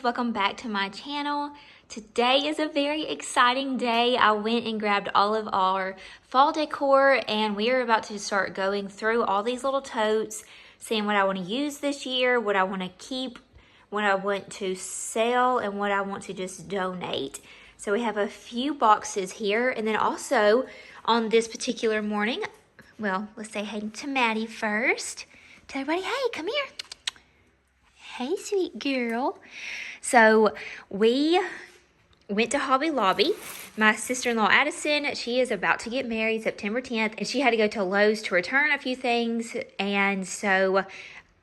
welcome back to my channel. Today is a very exciting day. I went and grabbed all of our fall decor and we are about to start going through all these little totes, seeing what I want to use this year, what I want to keep, what I want to sell, and what I want to just donate. So we have a few boxes here, and then also on this particular morning, well, let's say hey to Maddie first. Tell everybody, hey, come here. Hey, sweet girl. So we went to Hobby Lobby. My sister-in-law Addison, she is about to get married September 10th, and she had to go to Lowe's to return a few things, and so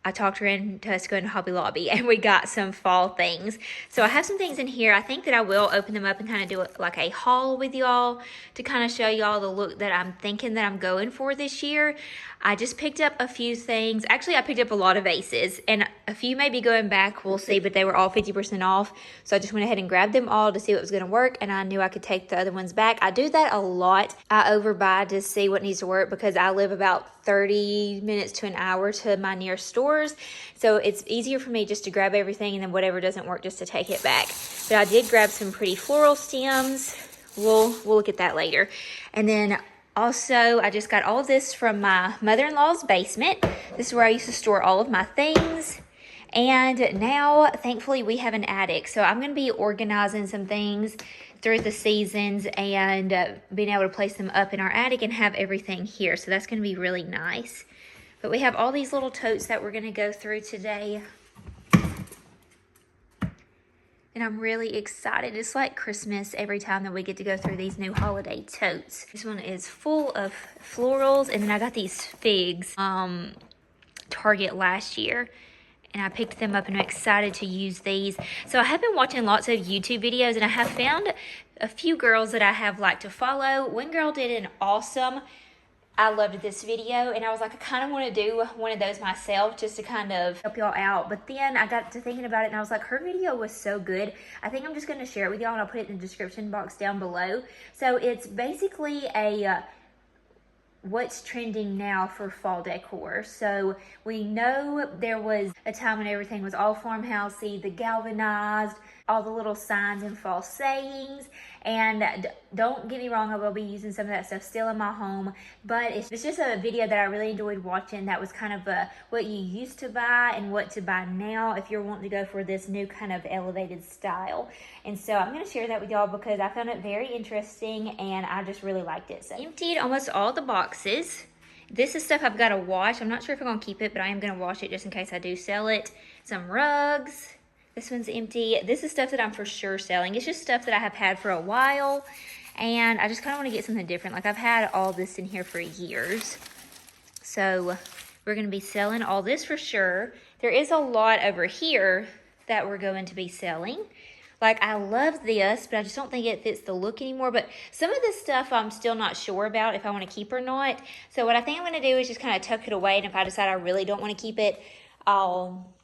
I talked her into us going to Hobby Lobby, and we got some fall things. So I have some things in here. I think that I will open them up and kind of do it like a haul with y'all to kind of show y'all the look that I'm thinking that I'm going for this year. I just picked up a few things. Actually, I picked up a lot of vases, and a few may be going back, we'll see, but they were all 50% off. So I just went ahead and grabbed them all to see what was gonna work, and I knew I could take the other ones back. I do that a lot. I overbuy to see what needs to work because I live about 30 minutes to an hour to my nearest stores. So it's easier for me just to grab everything, and then whatever doesn't work, just to take it back. But I did grab some pretty floral stems. We'll look at that later. And then also, I just got all of this from my mother-in-law's basement. This is where I used to store all of my things. And now, thankfully, we have an attic. So I'm going to be organizing some things through the seasons and being able to place them up in our attic and have everything here. So that's going to be really nice. But we have all these little totes that we're going to go through today. And I'm really excited. It's like Christmas every time that we get to go through these new holiday totes. This one is full of florals. And then I got these figs Target last year. And I picked them up and I'm excited to use these. So I have been watching lots of YouTube videos and I have found a few girls that I have liked to follow. One girl did an awesome, I loved this video, and I was like, I kind of want to do one of those myself just to kind of help y'all out. But then I got to thinking about it and I was like, her video was so good. I think I'm just going to share it with y'all, and I'll put it in the description box down below. So it's basically a what's trending now for fall decor. So we know there was a time when everything was all farmhousey, the galvanized, all the little signs and fall sayings. And don't get me wrong, I will be using some of that stuff still in my home, but it's just a video that I really enjoyed watching. That was kind of what you used to buy and what to buy now if you're wanting to go for this new kind of elevated style. And so I'm going to share that with y'all because I found it very interesting and I just really liked it. So I emptied almost all the boxes. This is stuff I've got to wash. I'm not sure if I'm going to keep it, but I am going to wash it just in case I do sell it. Some rugs. This one's empty. This is stuff that I'm for sure selling. It's just stuff that I have had for a while, and I just kind of want to get something different. Like, I've had all this in here for years. So we're going to be selling all this for sure. There is a lot over here that we're going to be selling. Like, I love this, but I just don't think it fits the look anymore. But some of this stuff I'm still not sure about if I want to keep or not. So what I think I'm going to do is just kind of tuck it away, and if I decide I really don't want to keep it, I'll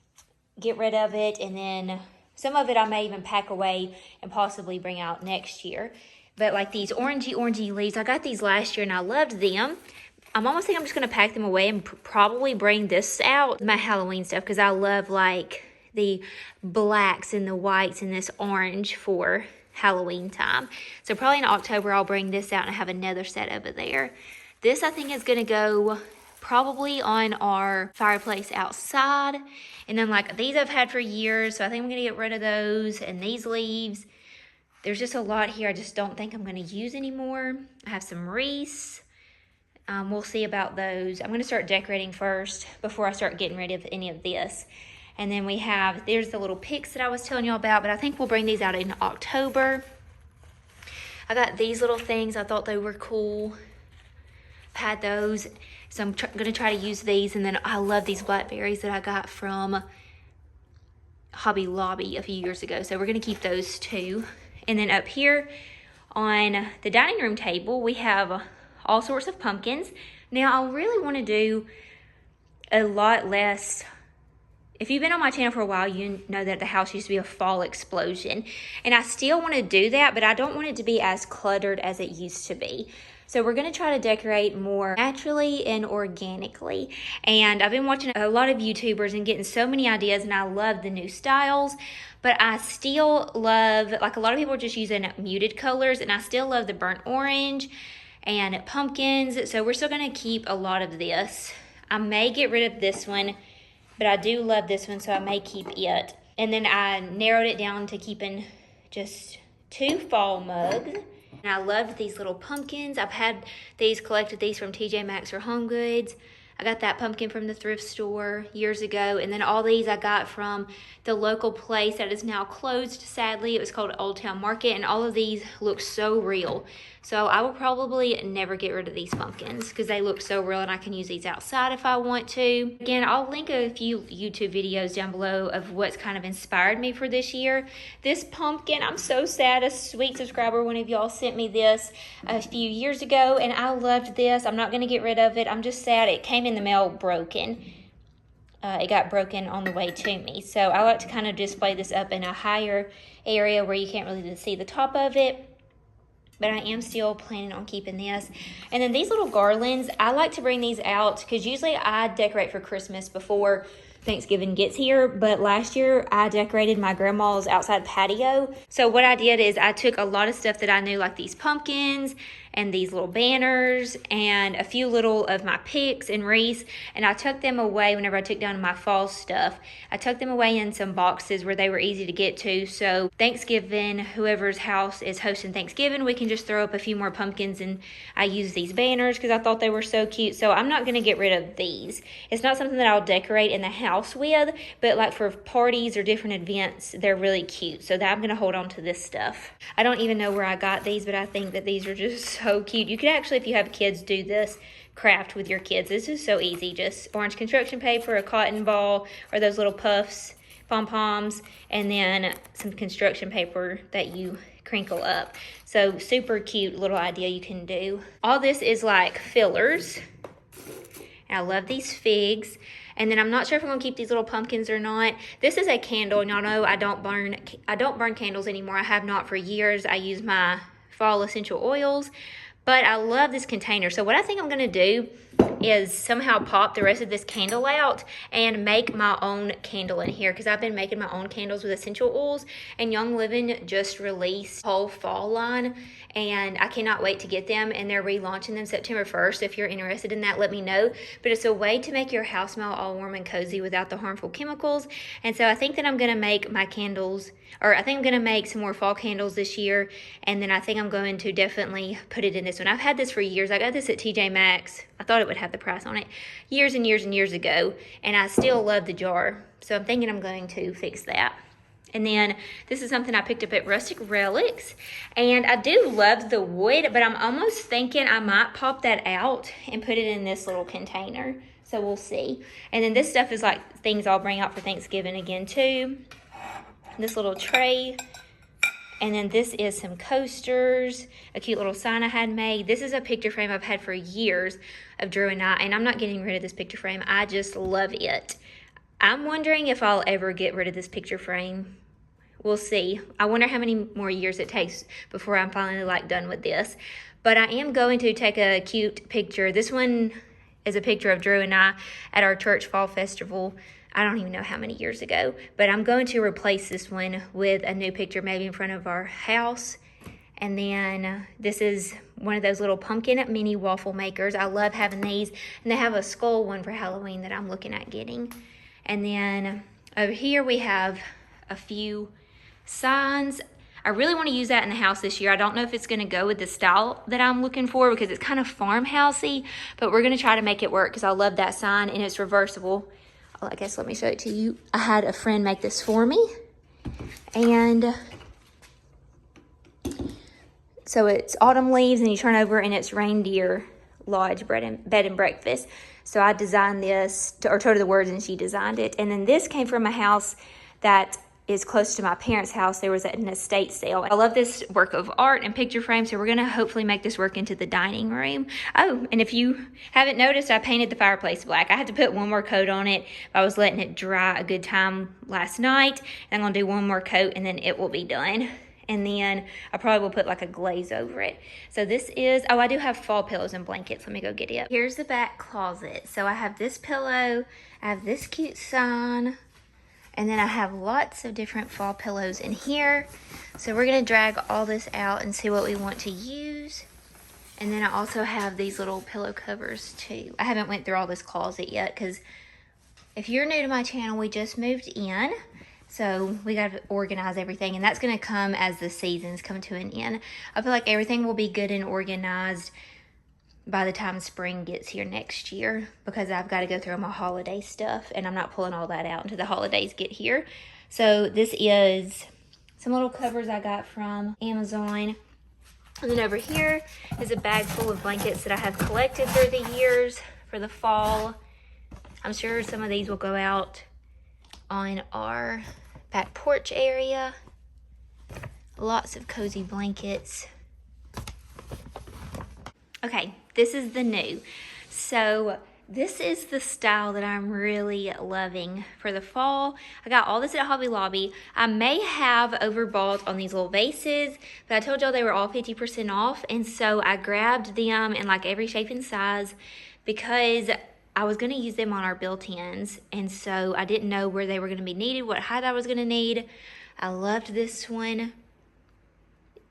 get rid of it, and then some of it I may even pack away and possibly bring out next year. But like these orangey leaves, I got these last year and I loved them. I'm almost thinking I'm just going to pack them away and probably bring this out, my Halloween stuff, because I love like the blacks and the whites and this orange for Halloween time. So probably in October I'll bring this out and have another set over there. This I think is going to go probably on our fireplace outside. And then like these I've had for years, so I think I'm gonna get rid of those. And these leaves, there's just a lot here I just don't think I'm gonna use anymore. I have some wreaths. We'll see about those. I'm gonna start decorating first before I start getting rid of any of this. And then we have, there's the little picks that I was telling you about, but I think we'll bring these out in October. I got these little things, I thought they were cool. I've had those. So I'm going to try to use these. And then I love these blackberries that I got from Hobby Lobby a few years ago. So we're going to keep those too. And then up here on the dining room table, we have all sorts of pumpkins. Now, I really want to do a lot less. If you've been on my channel for a while, you know that the house used to be a fall explosion. And I still want to do that, but I don't want it to be as cluttered as it used to be. So we're gonna try to decorate more naturally and organically. And I've been watching a lot of YouTubers and getting so many ideas, and I love the new styles, but I still love, like a lot of people are just using muted colors, and I still love the burnt orange and pumpkins. So we're still gonna keep a lot of this. I may get rid of this one, but I do love this one, so I may keep it. And then I narrowed it down to keeping just 2 fall mugs. And I loved these little pumpkins. I've had these, collected these from TJ Maxx or Home Goods. I got that pumpkin from the thrift store years ago. And then all these I got from the local place that is now closed, sadly. It was called Old Town Market, and all of these look so real. So I will probably never get rid of these pumpkins because they look so real, and I can use these outside if I want to. Again, I'll link a few YouTube videos down below of what's kind of inspired me for this year. This pumpkin, I'm so sad. A sweet subscriber, one of y'all, sent me this a few years ago, and I loved this. I'm not going to get rid of it. I'm just sad it came in the mail broken. It got broken on the way to me. So I like to kind of display this up in a higher area where you can't really see the top of it. But I am still planning on keeping this. And then these little garlands, I like to bring these out because usually I decorate for Christmas before Thanksgiving gets here, but last year I decorated my grandma's outside patio. So what I did is I took a lot of stuff that I knew, like these pumpkins and these little banners and a few little of my picks and wreaths, and I tucked them away whenever I took down my fall stuff. I tucked them away in some boxes where they were easy to get to, so Thanksgiving, whoever's house is hosting Thanksgiving, we can just throw up a few more pumpkins. And I use these banners because I thought they were so cute, so I'm not going to get rid of these. It's not something that I'll decorate in the house with, but like for parties or different events, they're really cute, so that I'm going to hold on to this stuff. I don't even know where I got these, but I think that these are just so cute. You could actually, if you have kids, do this craft with your kids. This is so easy. Just orange construction paper, a cotton ball, or those little puffs, pom-poms, and then some construction paper that you crinkle up. So super cute little idea you can do. All this is like fillers. And I love these figs. And then I'm not sure if I'm gonna keep these little pumpkins or not. This is a candle, and y'all know I don't burn candles anymore. I have not for years. I use my fall essential oils, but I love this container. So what I think I'm gonna do is somehow pop the rest of this candle out and make my own candle in here, because I've been making my own candles with essential oils, and Young Living just released a whole fall line, and I cannot wait to get them, and they're relaunching them September 1st. If you're interested in that, let me know. But it's a way to make your house smell all warm and cozy without the harmful chemicals. And so I think that I'm gonna make my candles, or I think I'm gonna make some more fall candles this year, and then I think I'm going to definitely put it in this one. I've had this for years. I got this at TJ Maxx. I thought it would have the price on it years and years and years ago, and I still love the jar. So I'm thinking I'm going to fix that. And then this is something I picked up at Rustic Relics, and I do love the wood, but I'm almost thinking I might pop that out and put it in this little container. So we'll see. And then this stuff is like things I'll bring out for Thanksgiving again too. This little tray. And then this is some coasters, a cute little sign I had made. This is a picture frame I've had for years of Drew and I, and I'm not getting rid of this picture frame. I just love it. I'm wondering if I'll ever get rid of this picture frame. We'll see. I wonder how many more years it takes before I'm finally like done with this. But I am going to take a cute picture. This one is a picture of Drew and I at our church fall festival. I don't even know how many years ago, but I'm going to replace this one with a new picture, maybe in front of our house. And then this is one of those little pumpkin mini waffle makers. I love having these, and they have a skull one for Halloween that I'm looking at getting. And then over here we have a few signs. I really want to use that in the house this year. I don't know if it's going to go with the style that I'm looking for because it's kind of farmhousey, but we're going to try to make it work because I love that sign, and it's reversible. I guess let me show it to you. I had a friend make this for me, and so it's autumn leaves, and you turn over and it's Reindeer Lodge bed and breakfast. So I designed this, or told her the words, and she designed it. And then this came from a house that is close to my parents' house. There was an estate sale. I love this work of art and picture frame, so we're gonna hopefully make this work into the dining room. Oh, and if you haven't noticed, I painted the fireplace black. I had to put one more coat on it. I was letting it dry a good time last night, and I'm gonna do one more coat and then it will be done. and then I probably will put like a glaze over it. So this is, oh, I do have fall pillows and blankets. Let me go get it. Here's the back closet. So I have this pillow, I have this cute sign, and then I have lots of different fall pillows in here. So we're gonna drag all this out and see what we want to use. And then I also have these little pillow covers too. I haven't went through all this closet yet because if you're new to my channel, we just moved in. So we got to organize everything, and that's going to come as the seasons come to an end. I feel like everything will be good and organized by the time spring gets here next year, because I've got to go through my holiday stuff, and I'm not pulling all that out until the holidays get here. So this is some little covers I got from Amazon. And then over here is a bag full of blankets that I have collected through the years for the fall. I'm sure some of these will go out on our back porch area. Lots of cozy blankets. Okay, this is the new. So this is the style that I'm really loving for the fall. I got all this at Hobby Lobby. I may have overbought on these little vases, but I told y'all they were all 50% off. And so I grabbed them in like every shape and size because I was gonna use them on our built-ins, and so I didn't know where they were gonna be needed, what height I was gonna need. I loved this one,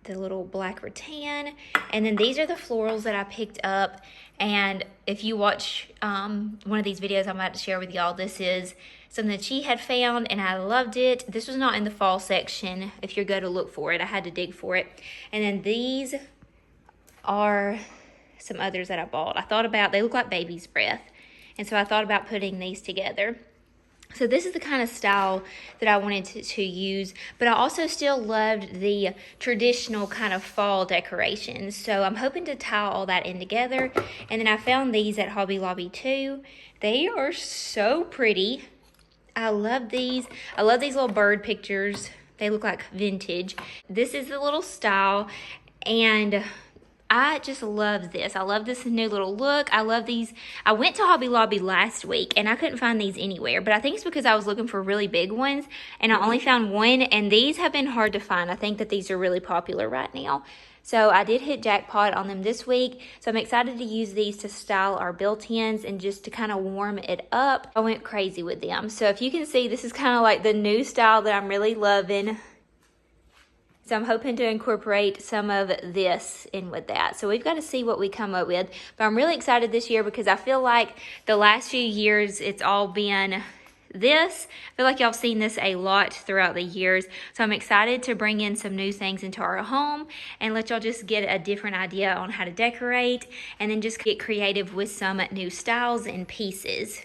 the little black rattan. And then these are the florals that I picked up. And if you watch one of these videos I'm about to share with y'all, this is something that she had found and I loved it. This was not in the fall section. If you go to look for it, I had to dig for it. And then these are some others that I bought. I thought about, they look like baby's breath. And so I thought about putting these together. So this is the kind of style that I wanted to use, but I also still loved the traditional kind of fall decorations. So I'm hoping to tie all that in together. And then I found these at Hobby Lobby too. They are so pretty. I love these. I love these little bird pictures. They look like vintage. This is the little style, and I just love this. I love this new little look. I love these. I went to Hobby Lobby last week and I couldn't find these anywhere, but I think it's because I was looking for really big ones and I only found one, and these have been hard to find. I think that these are really popular right now. So I did hit jackpot on them this week. So I'm excited to use these to style our built-ins and just to kind of warm it up. I went crazy with them. So if you can see, this is kind of like the new style that I'm really loving. So I'm hoping to incorporate some of this in with that. So we've got to see what we come up with. But I'm really excited this year because I feel like the last few years it's all been this. I feel like y'all have seen this a lot throughout the years. So I'm excited to bring in some new things into our home and let y'all just get a different idea on how to decorate, and then just get creative with some new styles and pieces.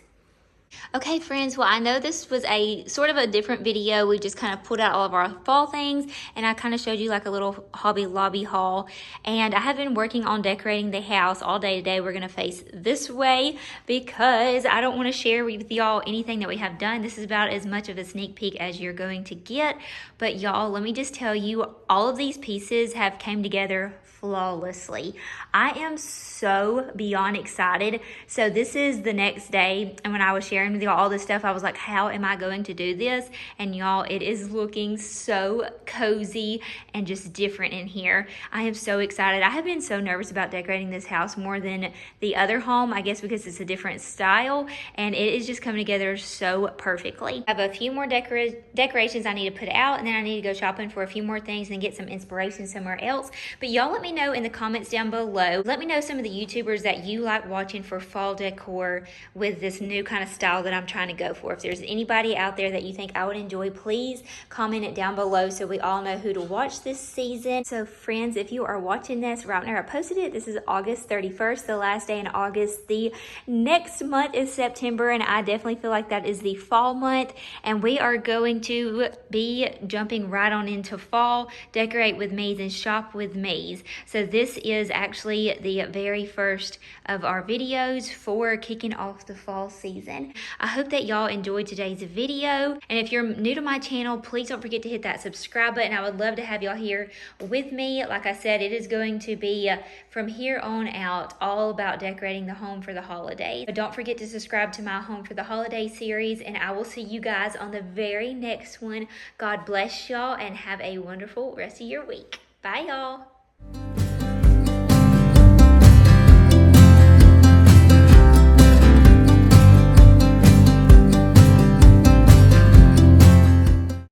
Okay friends, well I know this was a sort of a different video. We just kind of put out all of our fall things and I kind of showed you like a little Hobby Lobby haul, and I have been working on decorating the house all day today. We're gonna face this way because I don't want to share with y'all anything that we have done. This is about as much of a sneak peek as you're going to get, but y'all, let me just tell you, all of these pieces have came together flawlessly. I am so beyond excited. So this is the next day, and when I was sharing with y'all all this stuff, I was like, how am I going to do this? And y'all, it is looking so cozy and just different in here. I am so excited. I have been so nervous about decorating this house more than the other home, I guess because it's a different style, and it is just coming together so perfectly. I have a few more decorations I need to put out, and then I need to go shopping for a few more things and get some inspiration somewhere else. But y'all let me know in the comments down below. Let me know some of the YouTubers that you like watching for fall decor with this new kind of style that I'm trying to go for. If there's anybody out there that you think I would enjoy, please comment it down below so we all know who to watch this season. So friends, if you are watching this right now, I posted it. This is August 31st, the last day in August. The next month is September, and I definitely feel like that is the fall month, and we are going to be jumping right on into fall. Decorate with me's and shop with me's. So this is actually the very first of our videos for kicking off the fall season. I hope that y'all enjoyed today's video. And if you're new to my channel, please don't forget to hit that subscribe button. I would love to have y'all here with me. Like I said, it is going to be from here on out all about decorating the home for the holidays. But don't forget to subscribe to my Home for the Holiday series, and I will see you guys on the very next one. God bless y'all and have a wonderful rest of your week. Bye, y'all.